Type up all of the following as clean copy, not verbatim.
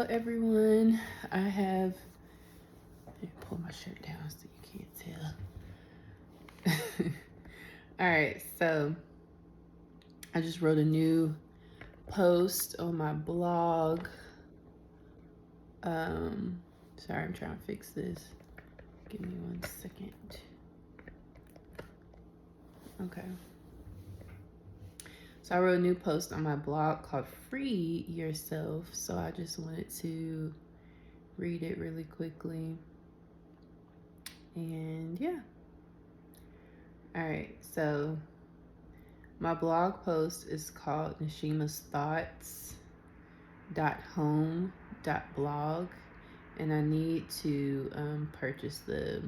Everyone. I have, let me pull my shirt down so you can't tell. All right, so I just wrote a new post on my blog. Sorry, I'm trying to fix this. Give me 1 second. Okay. So I wrote a new post on my blog called Free Yourself. So I just wanted to read it really quickly. And yeah. All right, so my blog post is called Nashima's Thoughts.home.blog, and I need to purchase the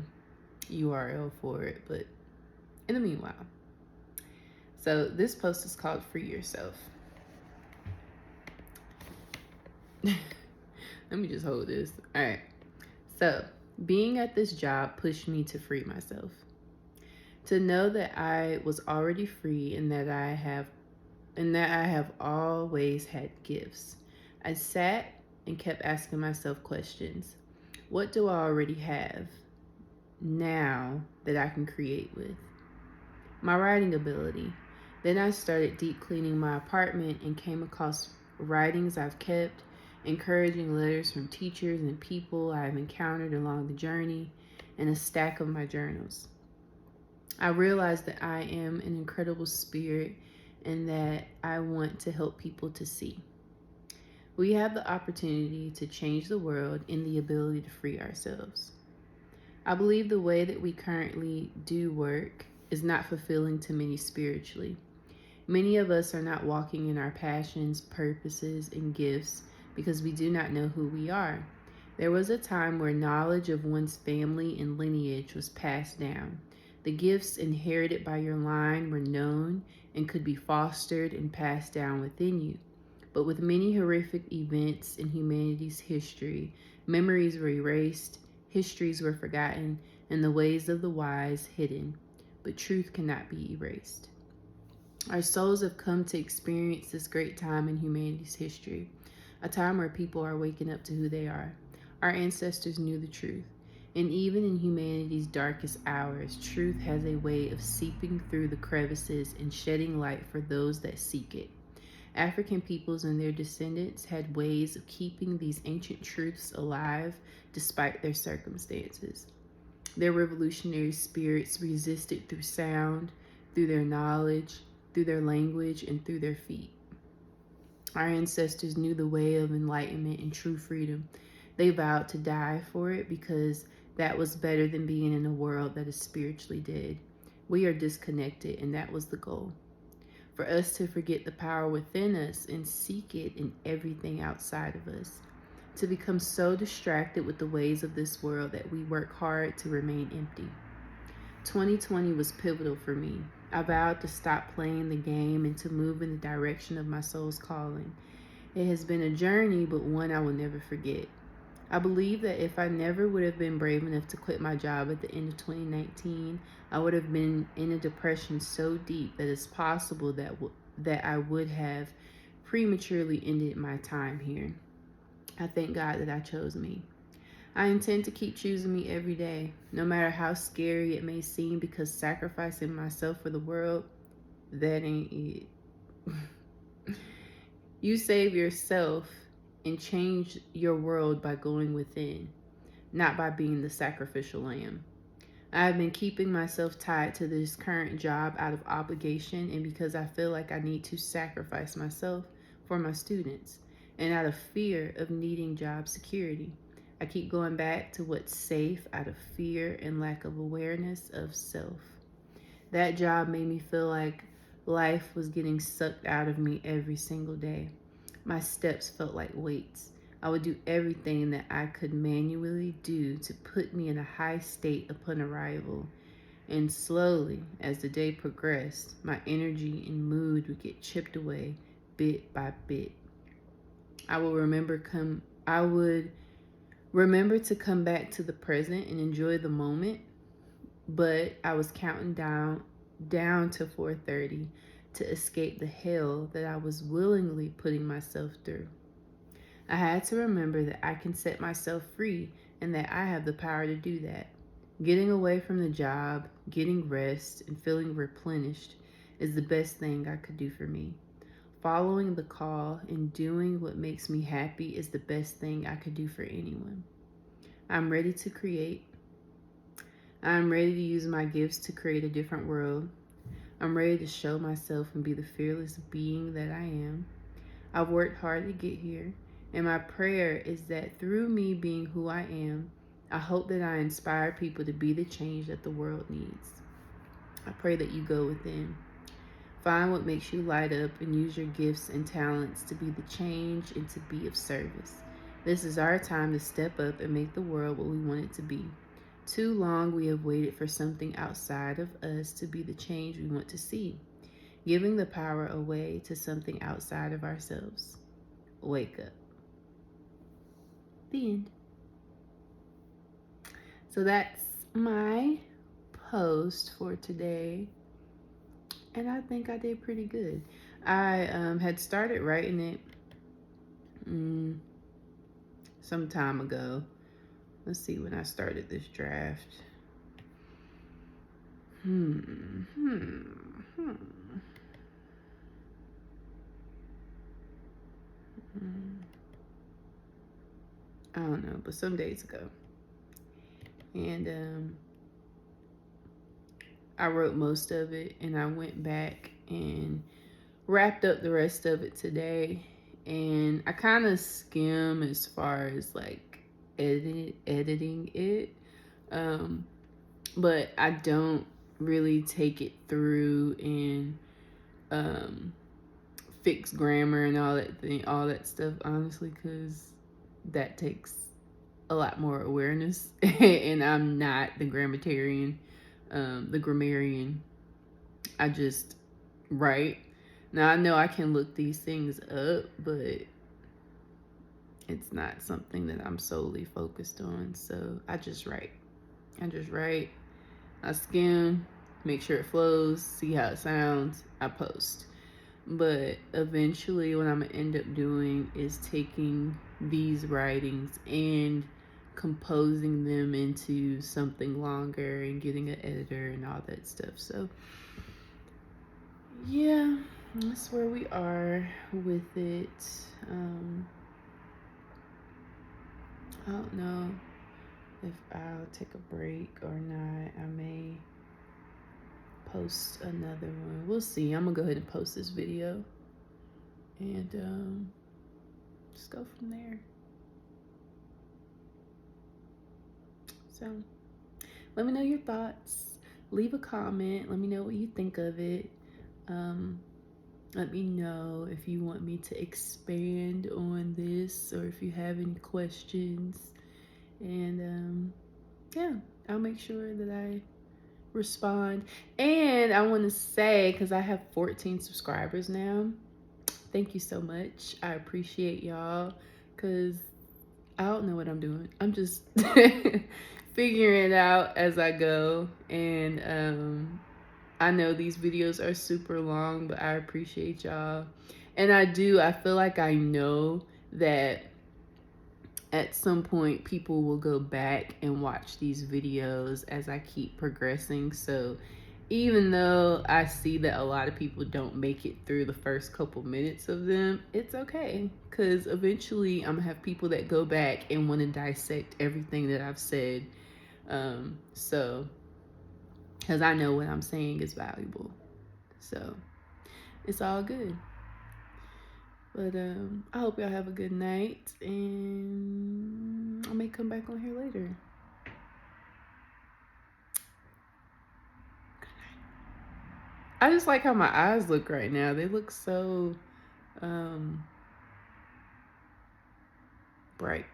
URL for it, but in the meanwhile. So this post is called Free Yourself. Let me just hold this. All right. So being at this job pushed me to free myself. To know that I was already free and that I have always had gifts. I sat and kept asking myself questions. What do I already have now that I can create with? My writing ability. Then I started deep cleaning my apartment and came across writings I've kept, encouraging letters from teachers and people I've encountered along the journey, and a stack of my journals. I realized that I am an incredible spirit and that I want to help people to see. We have the opportunity to change the world and the ability to free ourselves. I believe the way that we currently do work is not fulfilling to many spiritually. Many of us are not walking in our passions, purposes, and gifts because we do not know who we are. There was a time where knowledge of one's family and lineage was passed down. The gifts inherited by your line were known and could be fostered and passed down within you. But with many horrific events in humanity's history, memories were erased, histories were forgotten, and the ways of the wise hidden. But truth cannot be erased. Our souls have come to experience this great time in humanity's history, a time where people are waking up to who they are. Our ancestors knew the truth, and even in humanity's darkest hours, truth has a way of seeping through the crevices and shedding light for those that seek it. African peoples and their descendants had ways of keeping these ancient truths alive despite their circumstances. Their revolutionary spirits resisted through sound, through their knowledge, through their language, and through their feet. Our ancestors knew the way of enlightenment and true freedom. They vowed to die for it because that was better than being in a world that is spiritually dead. We are disconnected, and that was the goal. For us to forget the power within us and seek it in everything outside of us. To become so distracted with the ways of this world that we work hard to remain empty. 2020 was pivotal for me. I vowed to stop playing the game and to move in the direction of my soul's calling. It has been a journey, but one I will never forget. I believe that if I never would have been brave enough to quit my job at the end of 2019, I would have been in a depression so deep that it's possible that I would have prematurely ended my time here. I thank God that I chose me. I intend to keep choosing me every day, no matter how scary it may seem, because sacrificing myself for the world, that ain't it. You save yourself and change your world by going within, not by being the sacrificial lamb. I have been keeping myself tied to this current job out of obligation and because I feel like I need to sacrifice myself for my students and out of fear of needing job security. I keep going back to what's safe out of fear and lack of awareness of self. That job made me feel like life was getting sucked out of me every single day. My steps felt like weights. I would do everything that I could manually do to put me in a high state upon arrival. And slowly, as the day progressed, my energy and mood would get chipped away bit by bit. I would remember to come back to the present and enjoy the moment, but I was counting down to 4:30 to escape the hell that I was willingly putting myself through. I had to remember that I can set myself free and that I have the power to do that. Getting away from the job, getting rest, and feeling replenished is the best thing I could do for me. Following the call and doing what makes me happy is the best thing I could do for anyone. I'm ready to create. I'm ready to use my gifts to create a different world. I'm ready to show myself and be the fearless being that I am. I've worked hard to get here, and my prayer is that through me being who I am, I hope that I inspire people to be the change that the world needs. I pray that you go within. Find what makes you light up and use your gifts and talents to be the change and to be of service. This is our time to step up and make the world what we want it to be. Too long we have waited for something outside of us to be the change we want to see, giving the power away to something outside of ourselves. Wake up. The end. So that's my post for today. And I think I did pretty good. I had started writing it some time ago. Let's see when I started this draft. I don't know, but some days ago. And I wrote most of it, and I went back and wrapped up the rest of it today. And I kind of skim as far as like editing it, but I don't really take it through and fix grammar and all that stuff, honestly, because that takes a lot more awareness, and I'm not the grammarian. I just write. Now I know I can look these things up, but it's not something that I'm solely focused on. So I just write. I skim, make sure it flows, see how it sounds, I post. But eventually what I'm gonna end up doing is taking these writings and composing them into something longer and getting an editor and all that stuff. So yeah, that's where we are with it. I don't know if I'll take a break or not. I may post another one. We'll see. I'm gonna go ahead and post this video and just go from there. So let me know your thoughts. Leave a comment. Let me know what you think of it. Let me know if you want me to expand on this or if you have any questions. And yeah, I'll make sure that I respond. And I want to say, because I have 14 subscribers now, thank you so much. I appreciate y'all, because I don't know what I'm doing. I'm just figuring it out as I go. And I know these videos are super long, but I appreciate y'all. And I feel like I know that at some point people will go back and watch these videos as I keep progressing. So even though I see that a lot of people don't make it through the first couple minutes of them, it's okay, because eventually I'm gonna have people that go back and want to dissect everything that I've said. So because I know what I'm saying is valuable, so it's all good. But I hope y'all have a good night, and I may come back on here later. I just like how my eyes look right now. They look so bright.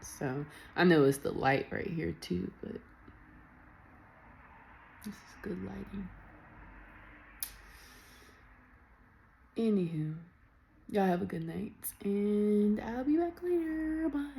So I know it's the light right here too, but this is good lighting. Anywho, y'all have a good night, and I'll be back later. Bye.